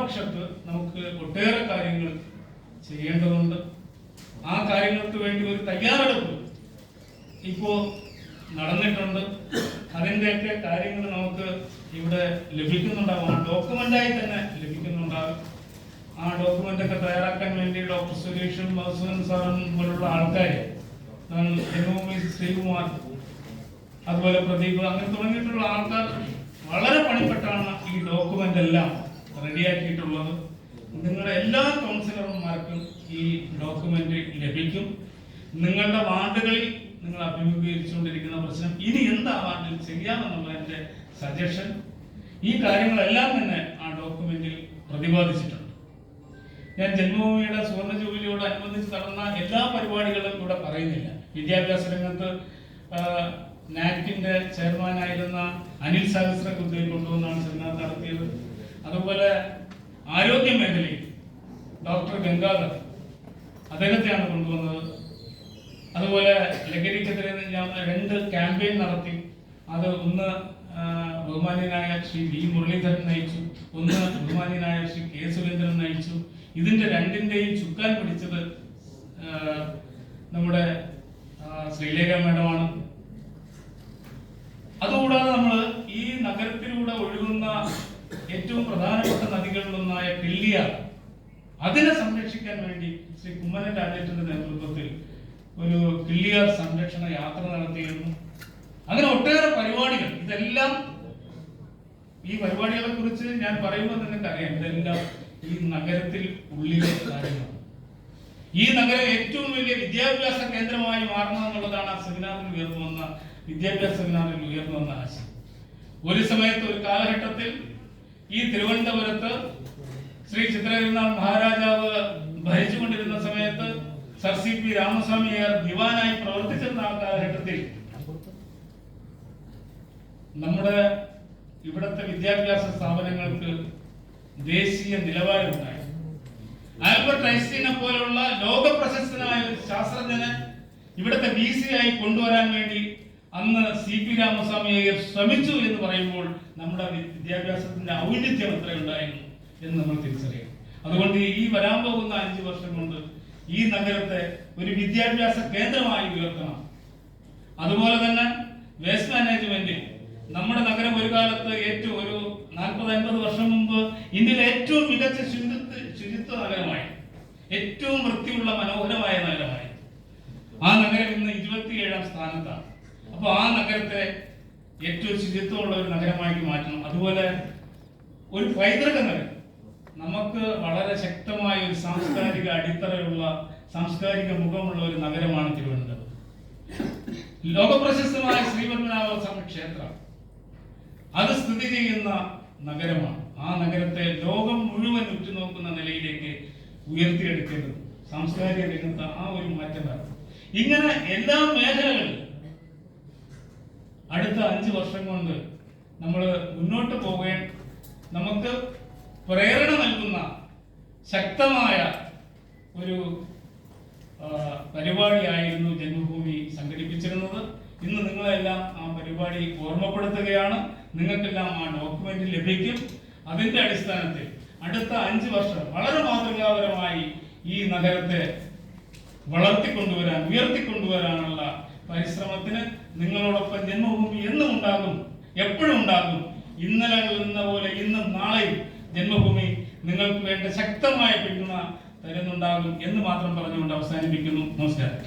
ഭരണപക്ഷത്ത് നമുക്ക് ഒട്ടേറെ കാര്യങ്ങൾ ചെയ്യേണ്ടതുണ്ട്. ആ കാര്യങ്ങൾക്ക് വേണ്ടി ഒരു തയ്യാറെടുപ്പ് ഇപ്പോ നടന്നിട്ടുണ്ട്. അതിൻ്റെയൊക്കെ കാര്യങ്ങൾ നമുക്ക് ഇവിടെ ലഭിക്കുന്നുണ്ടാകും, ആ ഡോക്യുമെന്റായി തന്നെ ലഭിക്കുന്നുണ്ടാകും. ആ ഡോക്യുമെന്റ് ഒക്കെ തയ്യാറാക്കാൻ വേണ്ടി ഡോക്ടർ സുരേഷും വാസുദേവൻ സാറും പോലുള്ള ആൾക്കാരെ, ശ്രീകുമാർ, അതുപോലെ പ്രദീപ്, അങ്ങനെ തുടങ്ങിയിട്ടുള്ള ആൾക്കാർ വളരെ പണിപ്പെട്ടാണ് ഈ ഡോക്യുമെന്റ് എല്ലാം റെഡിയാക്കിയിട്ടുള്ളത്. നിങ്ങളുടെ എല്ലാ കൗൺസിലർമാർക്കും ഈ ഡോക്യുമെന്റ് ലഭിക്കും. നിങ്ങളുടെ വാർഡുകളിൽ നിങ്ങൾ അഭിമുഖീകരിച്ചുകൊണ്ടിരിക്കുന്ന പ്രശ്നം ഇനി എന്താ വാർഡിൽ ചെയ്യാമെന്നുള്ള എൻ്റെ സജഷൻ, ഈ കാര്യങ്ങളെല്ലാം തന്നെ ആ ഡോക്യുമെന്റിൽ പ്രതിപാദിച്ചിട്ടുണ്ട്. ഞാൻ ജന്മഭൂമിയുടെ സുവർണ്ണ ജൂബിലിയോട് അനുബന്ധിച്ച് നടന്ന എല്ലാ പരിപാടികളും ഇവിടെ പറയുന്നില്ല. വിദ്യാഭ്യാസ രംഗത്ത് നാക്കിന്റെ ചെയർമാനായിരുന്ന അനിൽ സഹസ്രബുദ്ധയെ കൊണ്ടുവന്നാണ് സെമിനാർ നടത്തിയത്. അതുപോലെ ആരോഗ്യ മേഖലയിൽ ഡോക്ടർ ഗംഗാധർ അദ്ദേഹത്തെയാണ് കൊണ്ടുവന്നത്. അതുപോലെ ലഹരിക്കെതിരെ ഞാൻ 2 ക്യാമ്പയിൻ നടത്തി. അത് ഒന്ന് ബഹുമാന്യനായ ശ്രീ വി മുരളീധരൻ നയിച്ചു, ഒന്ന് ബഹുമാന്യനായ ശ്രീ കെ സുരേന്ദ്രൻ നയിച്ചു. ഇതിന്റെ 2ന്റെയും ചുക്കാൻ പിടിച്ചത് നമ്മുടെ ശ്രീലേഖ മേഡമാണ്. അതുകൂടാതെ നമ്മൾ ഈ നഗരത്തിലൂടെ ഒഴുകുന്ന ഏറ്റവും പ്രധാനപ്പെട്ട നദികളിലൊന്നായ കിള്ളിയാർ, അതിനെ സംരക്ഷിക്കാൻ വേണ്ടി ശ്രീ കുമ്മനം രാജേട്ടന്റെ നേതൃത്വത്തിൽ ഒരു കിള്ളിയാർ സംരക്ഷണ യാത്ര നടത്തിയിരുന്നു. അങ്ങനെ ഒട്ടേറെ പരിപാടികൾ, ഇതെല്ലാം ഈ പരിപാടികളെ കുറിച്ച് ഞാൻ പറയുമ്പോൾ നിങ്ങൾക്കറിയാം, ഇതെല്ലാം ഈ നഗരത്തിൽ ഉള്ളിലെ കാര്യമാണ്. ഈ നഗരം ഏറ്റവും വലിയ വിദ്യാഭ്യാസ കേന്ദ്രമായി മാറണം എന്നുള്ളതാണ് ആ സെമിനാറിൽ ഉയർന്നു വന്ന വിദ്യാഭ്യാസ സെമിനാറിൽ ഉയർന്നു വന്ന ആശയം. ഒരു സമയത്ത്, ഒരു കാലഘട്ടത്തിൽ ഈ തിരുവനന്തപുരത്ത് ശ്രീ ചിത്രതിരുനാൾ മഹാരാജാവ് ഭരിച്ചുകൊണ്ടിരുന്ന സമയത്ത് സർ CP രാമസ്വാമിയാർ ദിവാനായി പ്രവർത്തിച്ചിരുന്ന ആ കാലഘട്ടത്തിൽ നമ്മുടെ ഇവിടുത്തെ വിദ്യാഭ്യാസ സ്ഥാപനങ്ങൾക്ക് ദേശീയ നിലവാരമുണ്ടായി. ആൽബർട്ട് ഐൻസ്റ്റീനെ പോലുള്ള ലോക പ്രശസ്തനായ ഒരു ശാസ്ത്രജ്ഞനെ ഇവിടുത്തെ VC ആയി കൊണ്ടുവരാൻ വേണ്ടി അന്ന് CP രാമസ്വാമി അയ്യർ ശ്രമിച്ചു എന്ന് പറയുമ്പോൾ നമ്മുടെ വിദ്യാഭ്യാസത്തിന്റെ ഔന്നിത്യം എത്രയുണ്ടായിരുന്നു എന്ന് നമ്മൾ തിരിച്ചറിയണം. അതുകൊണ്ട് ഈ വരാൻ പോകുന്ന 5 വർഷം കൊണ്ട് ഈ നഗരത്തെ ഒരു വിദ്യാഭ്യാസ കേന്ദ്രമായി ഉയർത്തണം. അതുപോലെ തന്നെ വേസ്റ്റ് മാനേജ്മെന്റിൽ നമ്മുടെ നഗരം ഒരു കാലത്ത് ഏറ്റവും ഒരു 40-50 വർഷം മുമ്പ് ഇന്ത്യയിലെ ഏറ്റവും മികച്ച ശുചിത്വ നഗരമായി, ഏറ്റവും വൃത്തിയുള്ള മനോഹരമായ നഗരമായി. ആ നഗരം ഇന്ന് 27ാം സ്ഥാനത്താണ്. അപ്പോൾ ആ നഗരത്തെ ഏറ്റവും ശുചിത്വമുള്ള ഒരു നഗരമാക്കി മാറ്റണം. അതുപോലെ ഒരു പൈതൃക നഗരം, നമുക്ക് വളരെ ശക്തമായ ഒരു സാംസ്കാരിക അടിത്തറയുള്ള, സാംസ്കാരിക മുഖമുള്ള ഒരു നഗരമാണ് തിരുവനന്തപുരം. ലോകപ്രശസ്തമായ ശ്രീപത്മനാഭസ്വാമി ക്ഷേത്രം അത് സ്ഥിതി ചെയ്യുന്ന നഗരമാണ്. ആ നഗരത്തെ ലോകം മുഴുവൻ ഉറ്റുനോക്കുന്ന നിലയിലേക്ക് ഉയർത്തിയെടുക്കേണ്ടത് സാംസ്കാരിക രംഗത്ത് ആ ഒരു മാറ്റം വരണം. ഇങ്ങനെ എല്ലാ മേഖലകളിലും അടുത്ത 5 വർഷം കൊണ്ട് നമ്മൾ മുന്നോട്ട് പോകാൻ നമുക്ക് പ്രേരണ നൽകുന്ന ശക്തമായ ഒരു പരിപാടിയായിരുന്നു ജന്മഭൂമി സംഘടിപ്പിച്ചിരുന്നത്. ഇന്ന് നിങ്ങളെല്ലാം ആ പരിപാടി ഓർമ്മപ്പെടുത്തുകയാണ്. നിങ്ങൾക്കെല്ലാം ആ ഡോക്യുമെന്റ് ലഭിക്കും. അതിന്റെ അടിസ്ഥാനത്തിൽ അടുത്ത 5 വർഷം വളരെ മാതൃകാപരമായി ഈ നഗരത്തെ വളർത്തിക്കൊണ്ടുവരാൻ, ഉയർത്തിക്കൊണ്ടുവരാനുള്ള പരിശ്രമത്തിന് നിങ്ങളോടൊപ്പം ജന്മഭൂമി എന്നും ഉണ്ടാകും, എപ്പോഴും ഉണ്ടാകും. ഇന്നലെ എന്ന പോലെ ഇന്നും നാളെയും ജന്മഭൂമി നിങ്ങൾക്ക് വേണ്ട ശക്തമായ പിന്തുണ തരുന്നുണ്ടാകും എന്ന് മാത്രം പറഞ്ഞുകൊണ്ട് അവസാനിപ്പിക്കുന്നു. നമസ്കാരം.